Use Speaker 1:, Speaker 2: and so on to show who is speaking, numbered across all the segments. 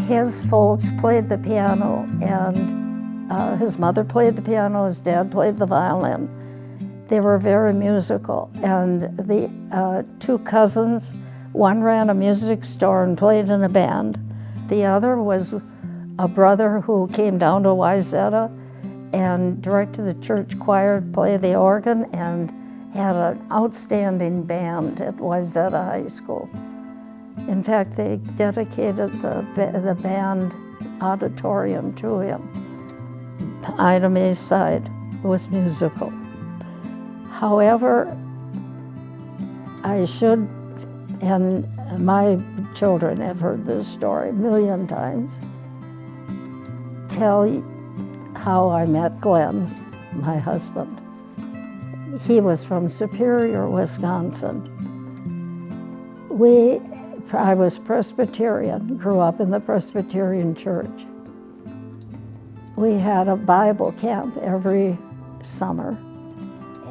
Speaker 1: His folks played the piano, and his mother played the piano, his dad played the violin. They were very musical, and the two cousins, one ran a music store and played in a band. The other was a brother who came down to Wayzata and directed the church choir to play the organ and had an outstanding band at Wayzata High School. In fact, they dedicated the band auditorium to him. Ida Mae's side was musical. However, I should, and my children have heard this story a million times, tell how I met Glen, my husband. He was from Superior, Wisconsin. I was Presbyterian, grew up in the Presbyterian church. We had a Bible camp every summer,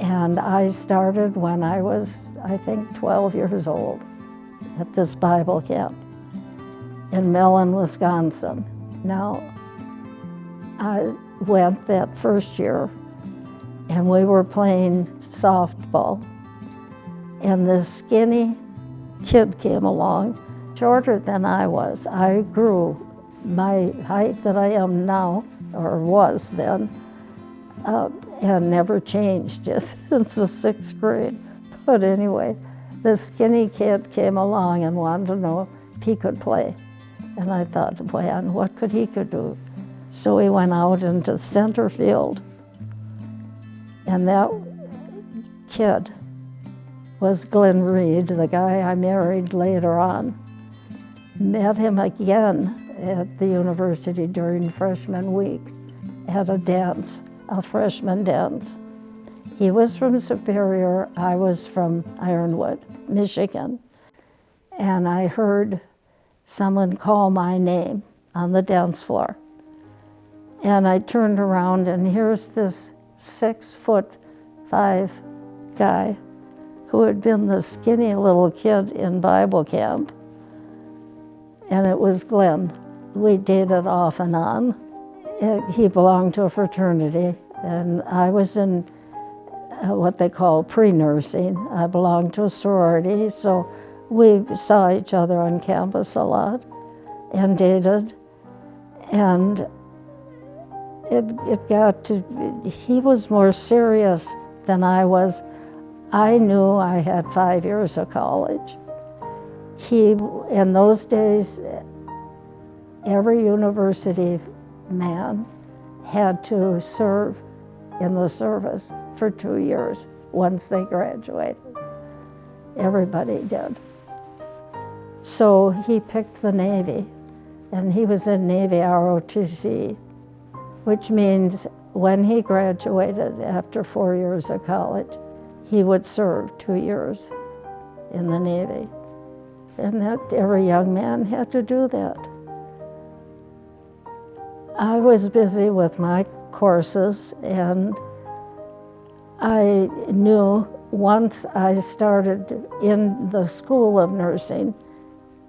Speaker 1: and I started when I was, I think, 12 years old at this Bible camp in Millen, Wisconsin. Now, I went that first year, and we were playing softball, and this skinny kid came along, shorter than I was. I grew my height that I am now, or was then, and never changed just since the 6th grade. But anyway, this skinny kid came along and wanted to know if he could play. And I thought, man, what could he do? So he went out into center field. And that kid was Glen Reed, the guy I married later on. Met him again at the university during freshman week at a dance, a freshman dance. He was from Superior, I was from Ironwood, Michigan. And I heard someone call my name on the dance floor. And I turned around, and here's this 6'5" guy who had been the skinny little kid in Bible camp. And it was Glen. We dated off and on. He belonged to a fraternity, and I was in what they call pre-nursing. I belonged to a sorority, so we saw each other on campus a lot and dated. And it got to, he was more serious than I was. I knew I had 5 years of college. In those days, every university man had to serve in the service for 2 years once they graduated. Everybody did. So he picked the Navy, and he was in Navy ROTC, which means when he graduated after 4 years of college, he would serve 2 years in the Navy. And that every young man had to do that. I was busy with my courses, and I knew once I started in the School of Nursing,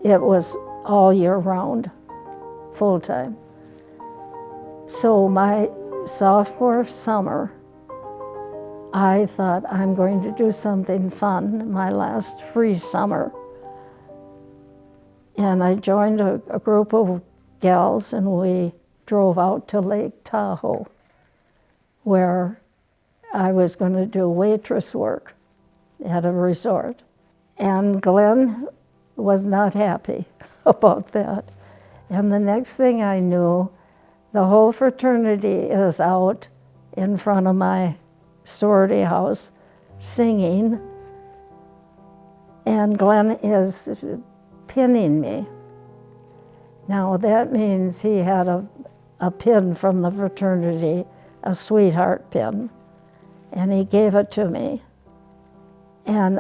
Speaker 1: it was all year round, full time. So my sophomore summer, I thought, I'm going to do something fun, my last free summer. And I joined a group of gals, and we drove out to Lake Tahoe, where I was going to do waitress work at a resort. And Glen was not happy about that. And the next thing I knew, the whole fraternity is out in front of my sorority house singing, and Glen is pinning me. Now that means he had a pin from the fraternity, a sweetheart pin, and he gave it to me. And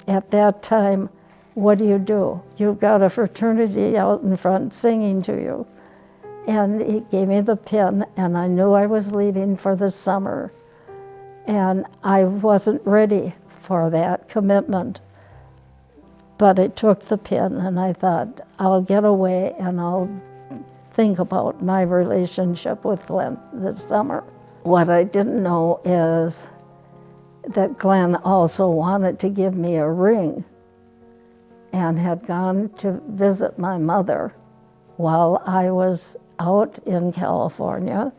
Speaker 1: at that time, what do? You've got a fraternity out in front singing to you. And he gave me the pin, and I knew I was leaving for the summer. And I wasn't ready for that commitment. But I took the pin and I thought, I'll get away and I'll think about my relationship with Glen this summer. What I didn't know is that Glen also wanted to give me a ring and had gone to visit my mother while I was out in California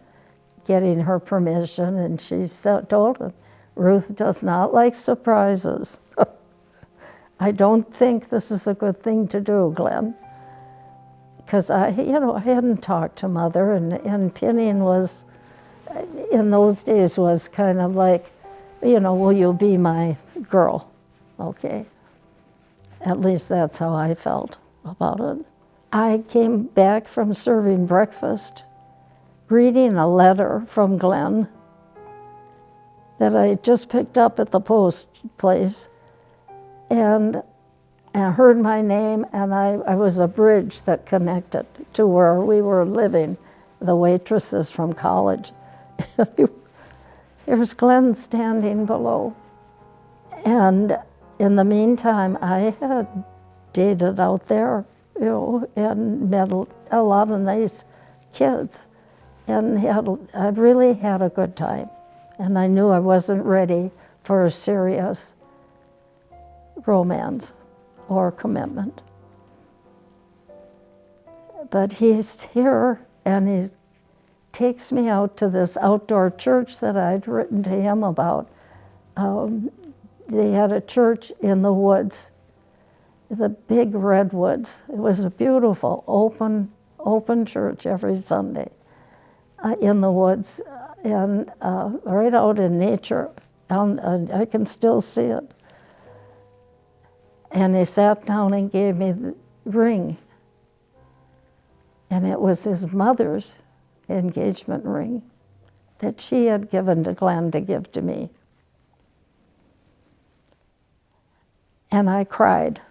Speaker 1: getting her permission, and she told him, Ruth does not like surprises. I don't think this is a good thing to do, Glen. Because I hadn't talked to Mother, and pinning was, in those days, was kind of like, will you be my girl? Okay. At least that's how I felt about it. I came back from serving breakfast, reading a letter from Glen that I just picked up at the post place, and I heard my name, and I was a bridge that connected to where we were living, the waitresses from college. There was Glen standing below. And in the meantime, I had dated out there, and met a lot of nice kids, and I really had a good time. And I knew I wasn't ready for a serious romance or commitment. But he's here, and he takes me out to this outdoor church that I'd written to him about. They had a church in the woods, the big redwoods. It was a beautiful, open church every Sunday in the woods, and right out in nature. And I can still see it. And he sat down and gave me the ring. And it was his mother's engagement ring that she had given to Glen to give to me. And I cried.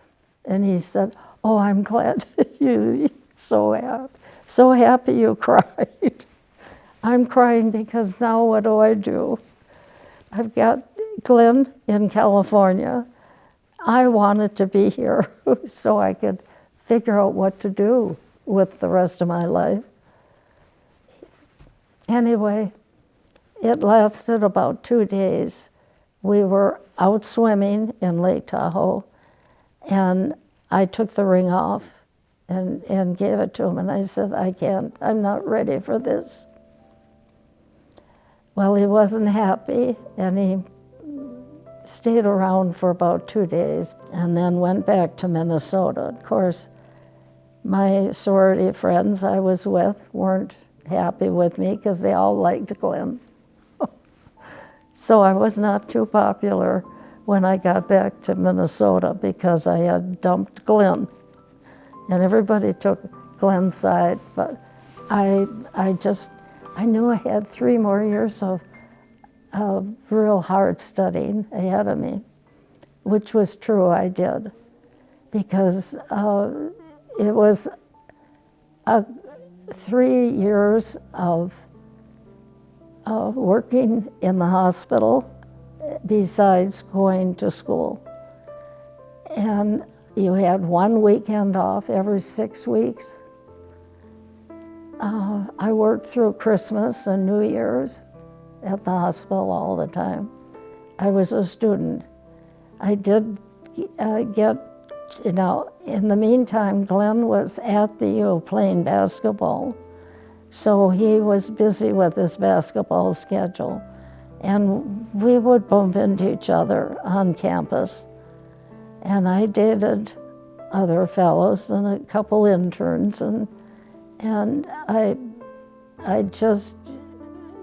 Speaker 1: And he said, oh, I'm glad you're so happy you cried. I'm crying because now what do I do? I've got Glen in California. I wanted to be here so I could figure out what to do with the rest of my life. Anyway, it lasted about 2 days. We were out swimming in Lake Tahoe, and I took the ring off and gave it to him, and I said, I'm not ready for this. Well, he wasn't happy, and he stayed around for about 2 days and then went back to Minnesota. Of course, my sorority friends I was with weren't happy with me because they all liked Glen. So I was not too popular when I got back to Minnesota because I had dumped Glen. And everybody took Glen's side, but I knew I had 3 more years of real hard studying ahead of me, which was true, I did, because it was 3 years of working in the hospital besides going to school. And you had 1 weekend off every 6 weeks. I worked through Christmas and New Year's at the hospital all the time. I was a student. I did get, in the meantime, Glen was at the U playing basketball. So he was busy with his basketball schedule. And we would bump into each other on campus. And I dated other fellows and a couple interns, and I just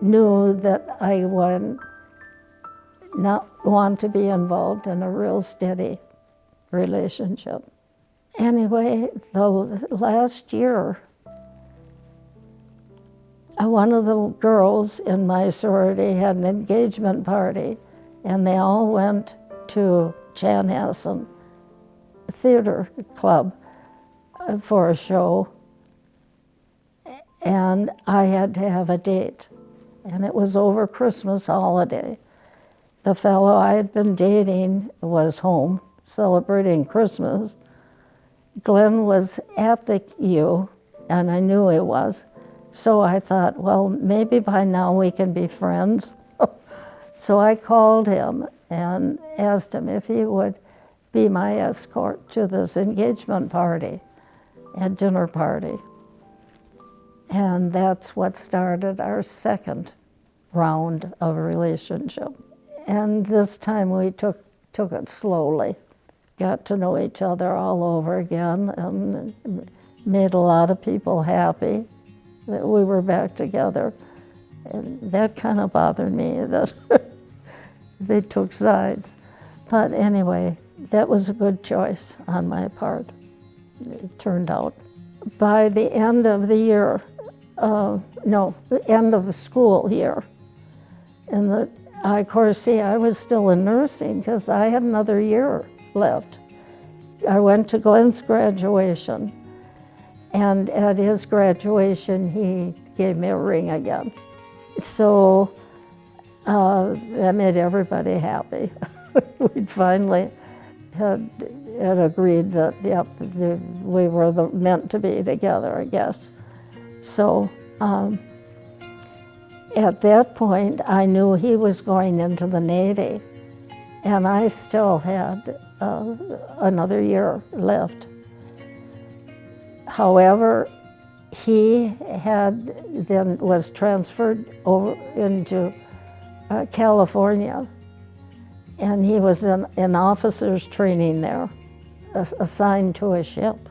Speaker 1: knew that I would not want to be involved in a real steady relationship. Anyway, the last year, one of the girls in my sorority had an engagement party, and they all went to Chanhassen Theater Club for a show, and I had to have a date, and it was over Christmas holiday. The fellow I had been dating was home celebrating Christmas, Glenn was at the U, and I knew he was. So I thought, well, maybe by now we can be friends. So I called him and asked him if he would be my escort to this engagement party, a dinner party. And that's what started our second round of a relationship. And this time we took it slowly, got to know each other all over again, and made a lot of people happy that we were back together. And that kind of bothered me, that they took sides. But anyway, that was a good choice on my part, it turned out. By the end of the year, the end of the school year, and of course, see, I was still in nursing because I had another year left. I went to Glenn's graduation, and at his graduation, he gave me a ring again. So that made everybody happy. We'd finally had agreed that, yep, we were meant to be together, I guess. So at that point, I knew he was going into the Navy, and I still had another year left. However, he was transferred over into California, and he was in officers training there, assigned to a ship,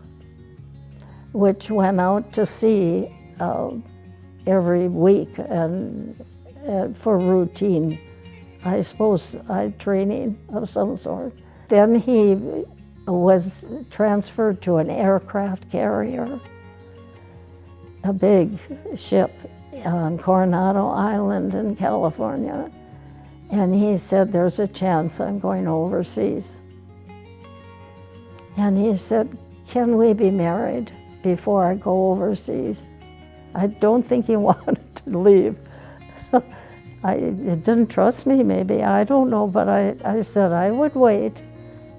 Speaker 1: which went out to sea every week and for routine, I suppose, training of some sort. Then he was transferred to an aircraft carrier, a big ship on Coronado Island in California. And he said, there's a chance I'm going overseas. And he said, can we be married before I go overseas? I don't think he wanted to leave. He didn't trust me, maybe, I don't know, but I said I would wait.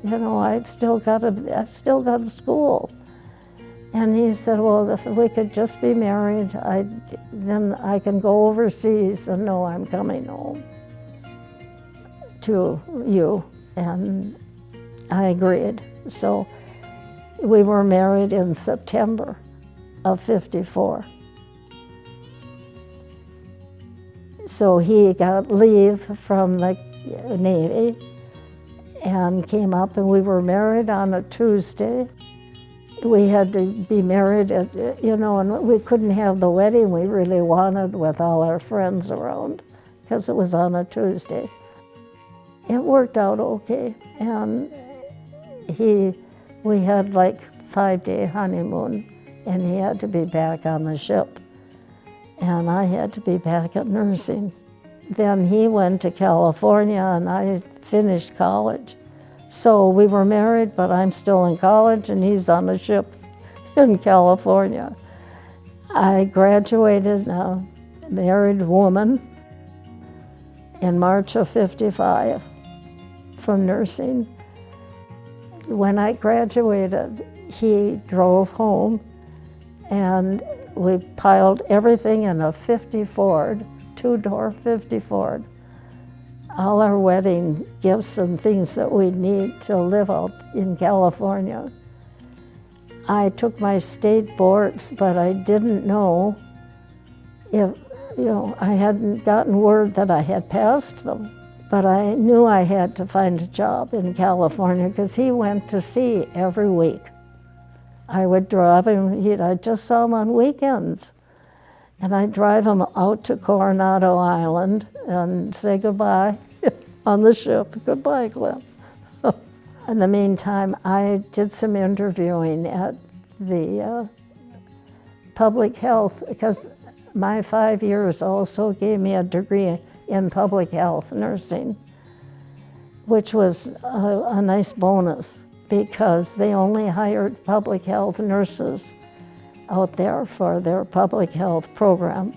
Speaker 1: You know, I've still got school. And he said, well, if we could just be married, then I can go overseas and know I'm coming home to you. And I agreed. So we were married in September of '54. So he got leave from the Navy and came up, and we were married on a Tuesday. We had to be married at, and we couldn't have the wedding we really wanted with all our friends around because it was on a Tuesday. It worked out okay, and we had like 5-day honeymoon, and he had to be back on the ship, and I had to be back at nursing. Then he went to California, and I finished college. So we were married, but I'm still in college, and he's on a ship in California. I graduated a married woman in March of '55 from nursing. When I graduated, he drove home, and we piled everything in a 50 Ford, 2-door 50 Ford. All our wedding gifts and things that we need to live out in California. I took my state boards, but I didn't know if, I hadn't gotten word that I had passed them. But I knew I had to find a job in California because he went to sea every week. I would drive him, I just saw him on weekends. And I'd drive him out to Coronado Island and say goodbye on the ship. Goodbye, Glen. In the meantime, I did some interviewing at the public health, because my 5 years also gave me a degree in public health nursing, which was a nice bonus because they only hired public health nurses out there for their public health program.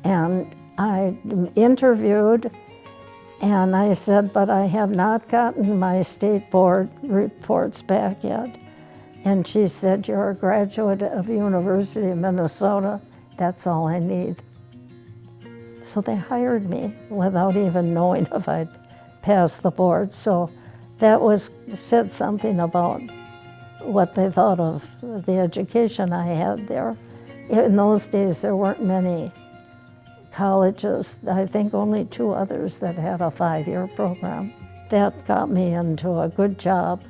Speaker 1: And I interviewed, And I said, but I have not gotten my state board reports back yet. And she said, you're a graduate of University of Minnesota. That's all I need. So they hired me without even knowing if I'd passed the board. So that said something about what they thought of the education I had there. In those days, there weren't many colleges. I think only 2 others that had a 5-year program. That got me into a good job.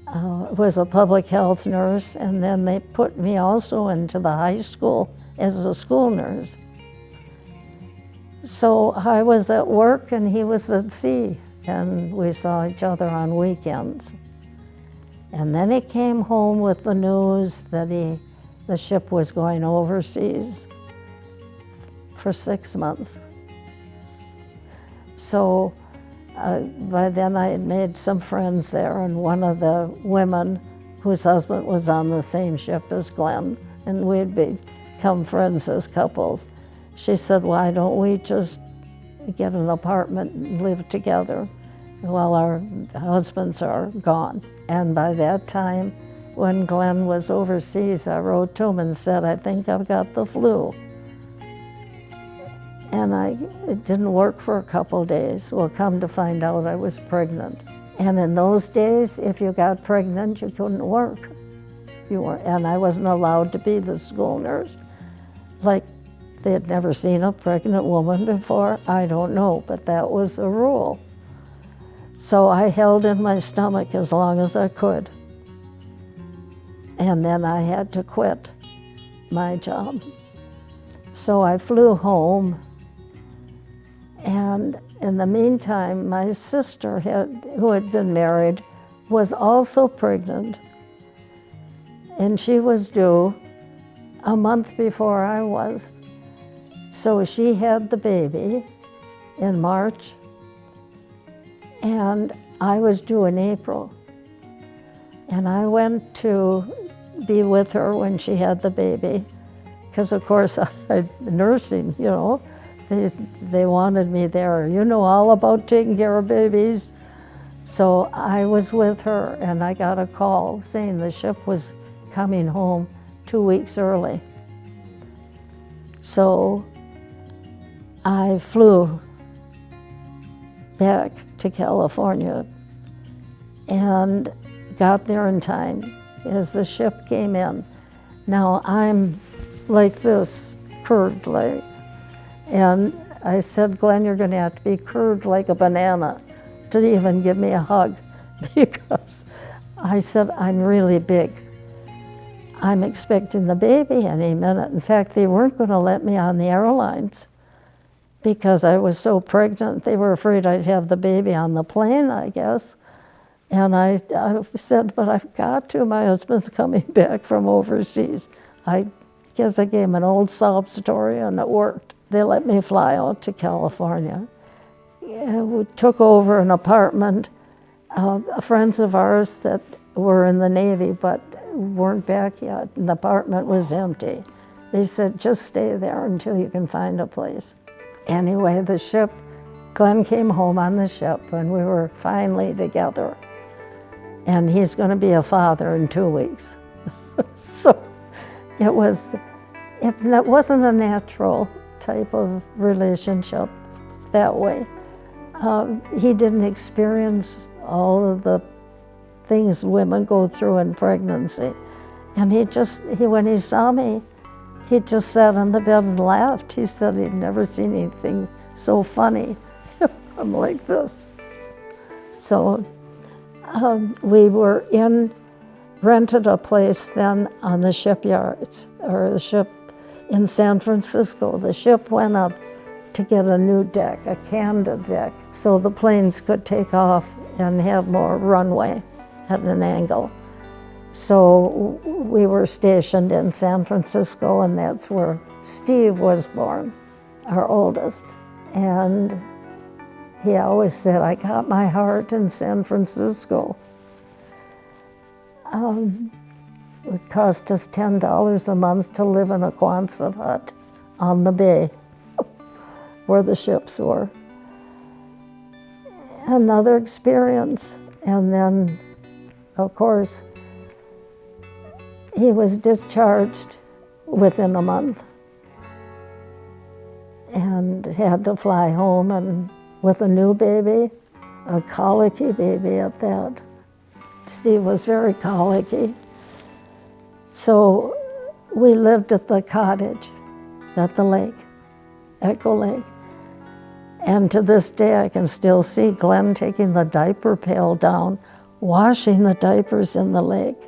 Speaker 1: Was a public health nurse, and then they put me also into the high school as a school nurse. So I was at work and he was at sea, and we saw each other on weekends. And then he came home with the news that the ship was going overseas for 6 months. So by then I had made some friends there, and one of the women whose husband was on the same ship as Glen, and we'd become friends as couples. She said, why don't we just get an apartment and live together while our husbands are gone? And by that time, when Glen was overseas, I wrote to him and said, I think I've got the flu. And it didn't work for a couple days. Well, come to find out, I was pregnant. And in those days, if you got pregnant, you couldn't work. And I wasn't allowed to be the school nurse. Like, they had never seen a pregnant woman before. I don't know, but that was the rule. So I held in my stomach as long as I could. And then I had to quit my job. So I flew home. And in the meantime, my sister, who had been married, was also pregnant. And she was due a month before I was. So she had the baby in March, and I was due in April. And I went to be with her when she had the baby, because of course I'd been nursing, you know. They wanted me there. You know all about taking care of babies. So I was with her, and I got a call saying the ship was coming home 2 weeks early. So I flew back to California and got there in time as the ship came in. Now I'm like this, curved like, and I said, Glen, you're going to have to be curved like a banana to even give me a hug, because I said, I'm really big. I'm expecting the baby any minute. In fact, they weren't going to let me on the airlines because I was so pregnant. They were afraid I'd have the baby on the plane, I guess. And I said, but I've got to. My husband's coming back from overseas. I guess I gave him an old sob story, and it worked. They let me fly out to California. We took over an apartment. Friends of ours that were in the Navy but weren't back yet, and the apartment was empty. They said, just stay there until you can find a place. Anyway, the ship, Glen came home on the ship, and we were finally together. And he's going to be a father in 2 weeks. So it wasn't a natural type of relationship that way. He didn't experience all of the things women go through in pregnancy. And when he saw me, he just sat on the bed and laughed. He said he'd never seen anything so funny. I'm like this. So we rented a place then on the shipyards, or the ship in San Francisco. The ship went up to get a new deck, a Canada deck, so the planes could take off and have more runway at an angle. So we were stationed in San Francisco, and that's where Steve was born, our oldest. And he always said, I got my heart in San Francisco. It cost us $10 a month to live in a Quonset hut on the bay where the ships were. another experience. And then, of course, he was discharged within a month and had to fly home, and with a new baby, a colicky baby at that. Steve was very colicky. So we lived at the cottage at the lake, Echo Lake. And to this day, I can still see Glen taking the diaper pail down, washing the diapers in the lake,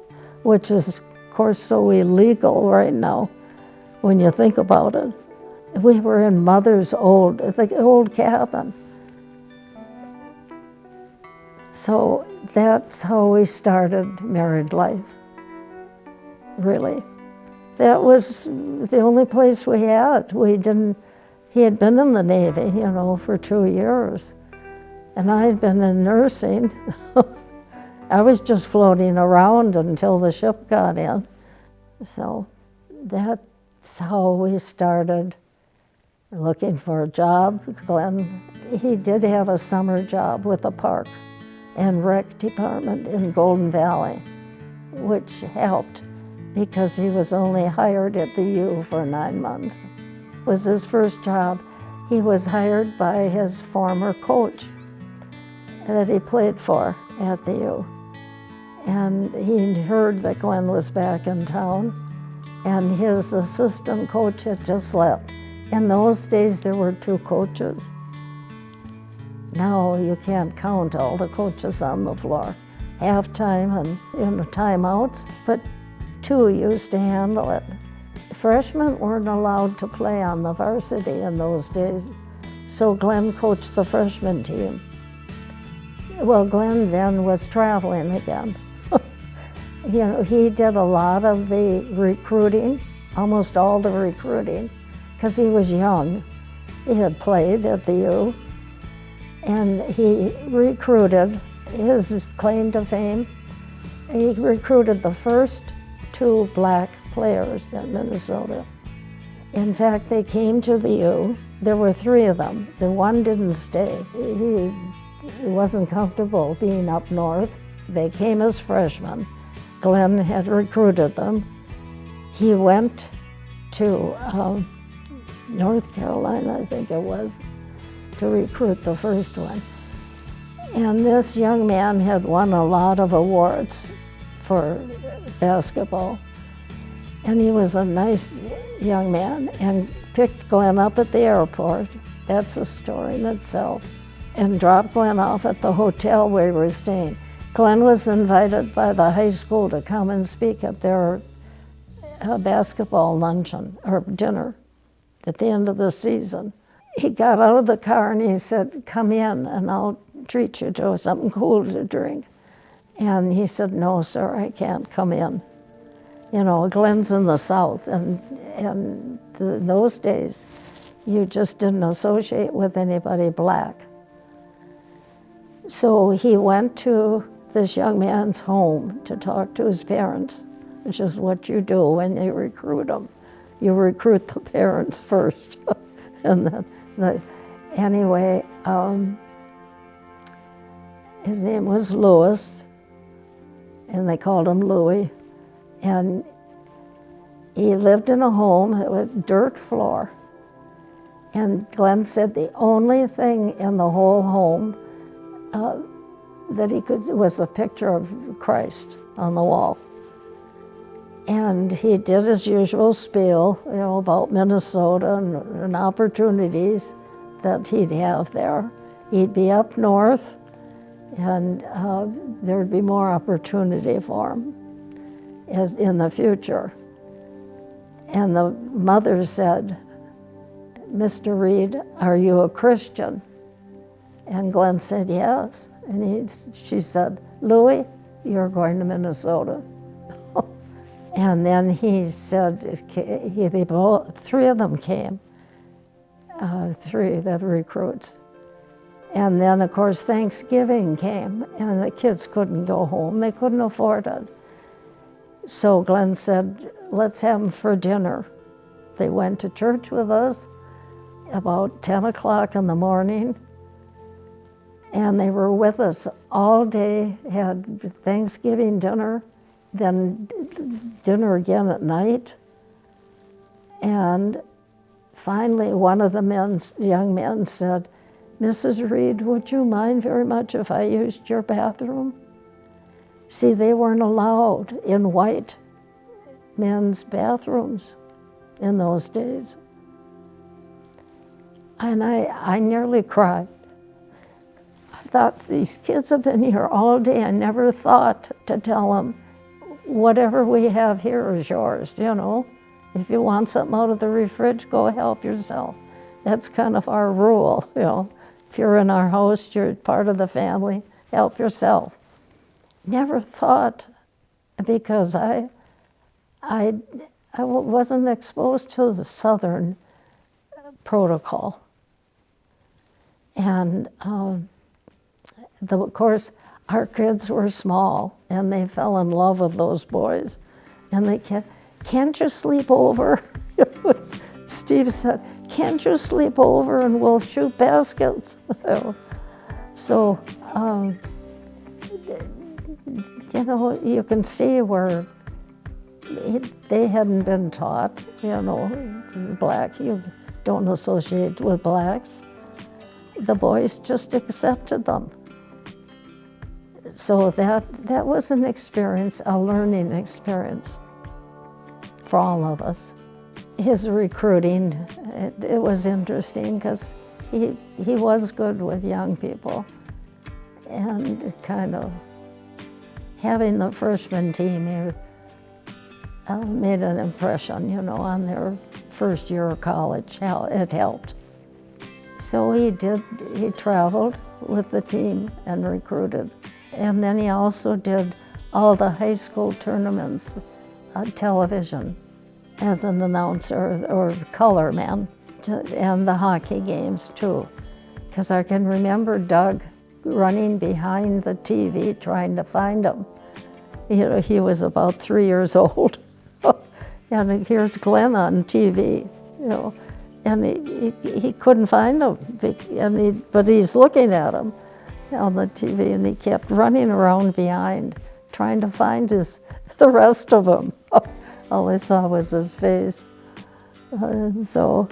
Speaker 1: which is, of course, so illegal right now when you think about it. We were in Mother's the old cabin. So that's how we started married life, really. That was the only place we had. He had been in the Navy, you know, for 2 years. And I had been in nursing. I was just floating around until the ship got in. So that's how we started looking for a job. Glen, he did have a summer job with the park and rec department in Golden Valley, which helped because he was only hired at the U for 9 months. It was his first job. He was hired by his former coach that he played for at the U. And he heard that Glen was back in town, and his assistant coach had just left. In those days, there were 2 coaches. Now you can't count all the coaches on the floor. Halftime and timeouts, but 2 used to handle it. Freshmen weren't allowed to play on the varsity in those days, so Glen coached the freshman team. Well, Glen then was traveling again. You know, he did a lot of the recruiting, almost all the recruiting, because he was young. He had played at the U, and he recruited, his claim to fame, he recruited the first 2 black players in Minnesota. In fact, they came to the U. There were 3 of them. The one didn't stay. He wasn't comfortable being up north. They came as freshmen. Glen had recruited them. He went to North Carolina, I think it was, to recruit the first one. And this young man had won a lot of awards for basketball. And he was a nice young man and picked Glen up at the airport. That's a story in itself. And dropped Glen off at the hotel where we were staying. Glen was invited by the high school to come and speak at their basketball luncheon or dinner at the end of the season. He got out of the car and he said, "Come in and I'll treat you to something cool to drink." And he said, "No, sir, I can't come in." You know, Glen's in the South, and in those days, you just didn't associate with anybody black. So he went to this young man's home to talk to his parents, which is what you do when you recruit them. You recruit the parents first. And then, anyway, his name was Lewis, and they called him Louie. And he lived in a home that was dirt floor. And Glen said the only thing in the whole home that he could was a picture of Christ on the wall. And he did his usual spiel, you know, about Minnesota and opportunities that he'd have there. He'd be up north, and there'd be more opportunity for him as in the future. And the mother said, "Mr. Reed, are you a Christian?" And Glen said, "Yes." And she said, "Louie, you're going to Minnesota." And then he said, 3 of them came, 3 that recruits. And then, of course, Thanksgiving came, and the kids couldn't go home. They couldn't afford it. So Glen said, "Let's have them for dinner." They went to church with us about 10 o'clock in the morning, And they were with us all day, had Thanksgiving dinner, then dinner again at night. And finally, one of the young men said, "Mrs. Reed, would you mind very much if I used your bathroom?" See, they weren't allowed in white men's bathrooms in those days. And I nearly cried. I thought, these kids have been here all day. I never thought to tell them, whatever we have here is yours, you know. If you want something out of the fridge, go help yourself. That's kind of our rule, you know. If you're in our house, you're part of the family, help yourself. Never thought, because I wasn't exposed to the Southern protocol. And of course, our kids were small, and they fell in love with those boys. And they kept, "Can't you sleep over?" Steve said, "Can't you sleep over and we'll shoot baskets?" So, you know, you can see where they hadn't been taught, you know, black, you don't associate with blacks. The boys just accepted them. So that was an experience, a learning experience for all of us. His recruiting, it was interesting because he was good with young people, and kind of having the freshman team, he made an impression, you know, on their first year of college. How it helped. So he traveled with the team and recruited. And then he also did all the high school tournaments on television as an announcer or color man, and the hockey games too. Because I can remember Doug running behind the TV trying to find him. You know, he was about 3 years old. And here's Glen on TV, you know. And he couldn't find him, but he's looking at him on the TV, and he kept running around behind, trying to find the rest of him. All I saw was his face. So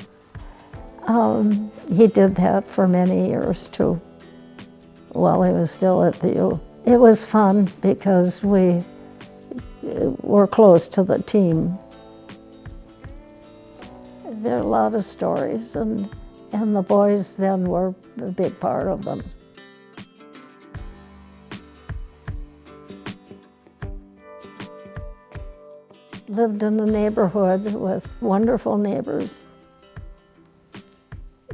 Speaker 1: he did that for many years too, while he was still at the U. It was fun because we were close to the team. There are a lot of stories, and the boys then were a big part of them. Lived in a neighborhood with wonderful neighbors.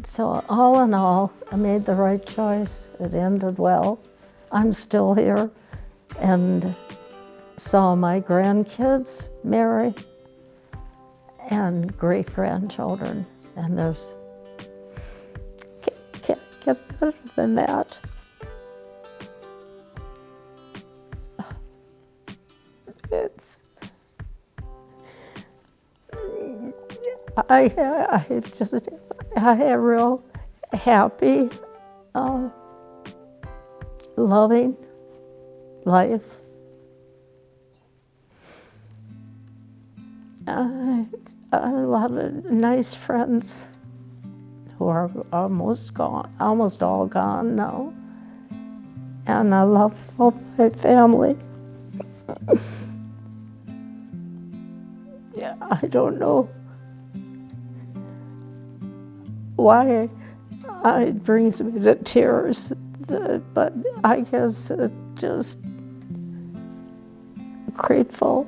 Speaker 1: So all in all, I made the right choice. It ended well. I'm still here and saw my grandkids marry and great-grandchildren, and there's can't get better than that. I have real happy, loving life. A lot of nice friends who are almost all gone now. And I love all my family. Yeah, I don't know why it brings me to tears, but I guess it's just grateful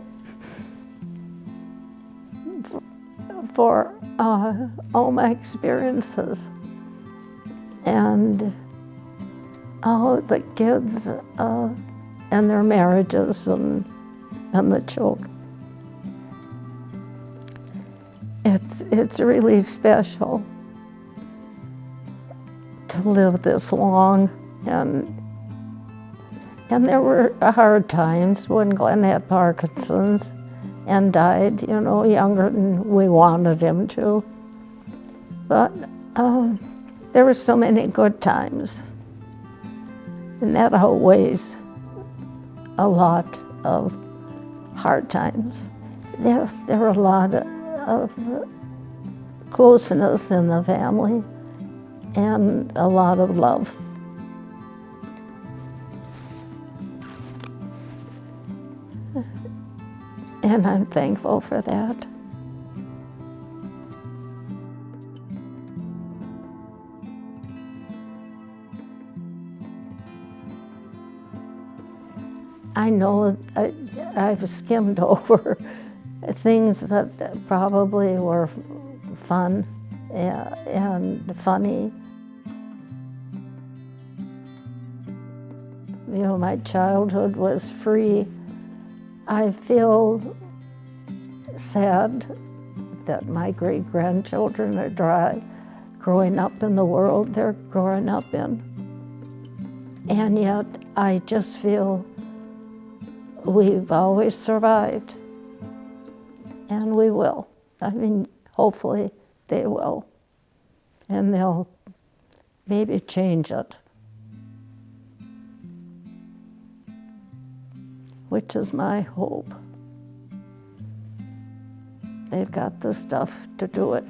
Speaker 1: for all my experiences and all the kids and their marriages and the children. It's really special to live this long, and there were hard times when Glen had Parkinson's and died, you know, younger than we wanted him to. But there were so many good times. And that outweighs a lot of hard times. Yes, there are a lot of closeness in the family and a lot of love. And I'm thankful for that. I know I've skimmed over things that probably were fun and funny. You know, my childhood was free. I feel sad that my great-grandchildren are growing up in the world they're growing up in. And yet, I just feel we've always survived, and we will. I mean, hopefully they will, and they'll maybe change it, which is my hope. They've got the stuff to do it.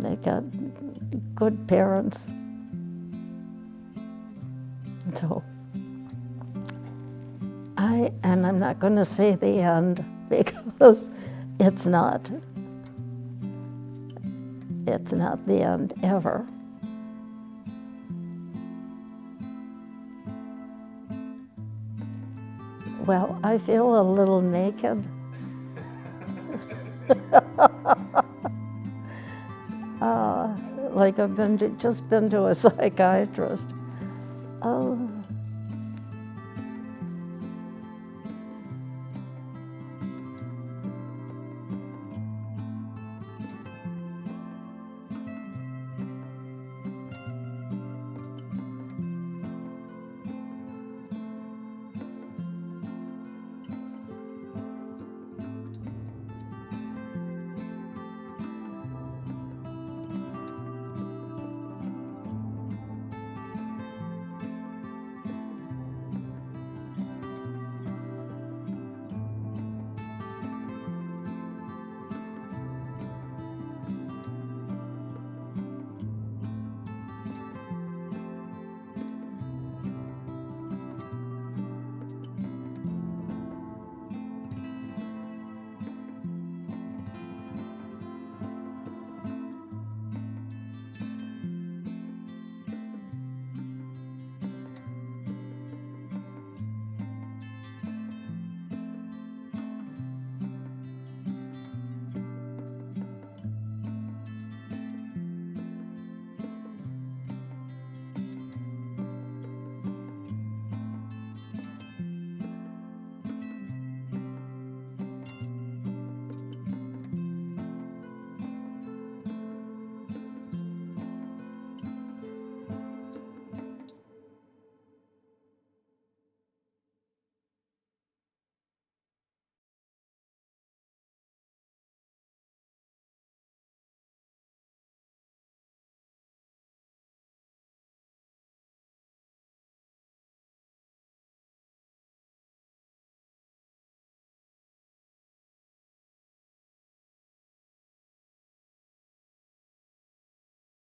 Speaker 1: They got good parents. So, I'm not going to say the end because it's not. It's not the end ever. Well, I feel a little naked. Like I've just been to a psychiatrist. Oh.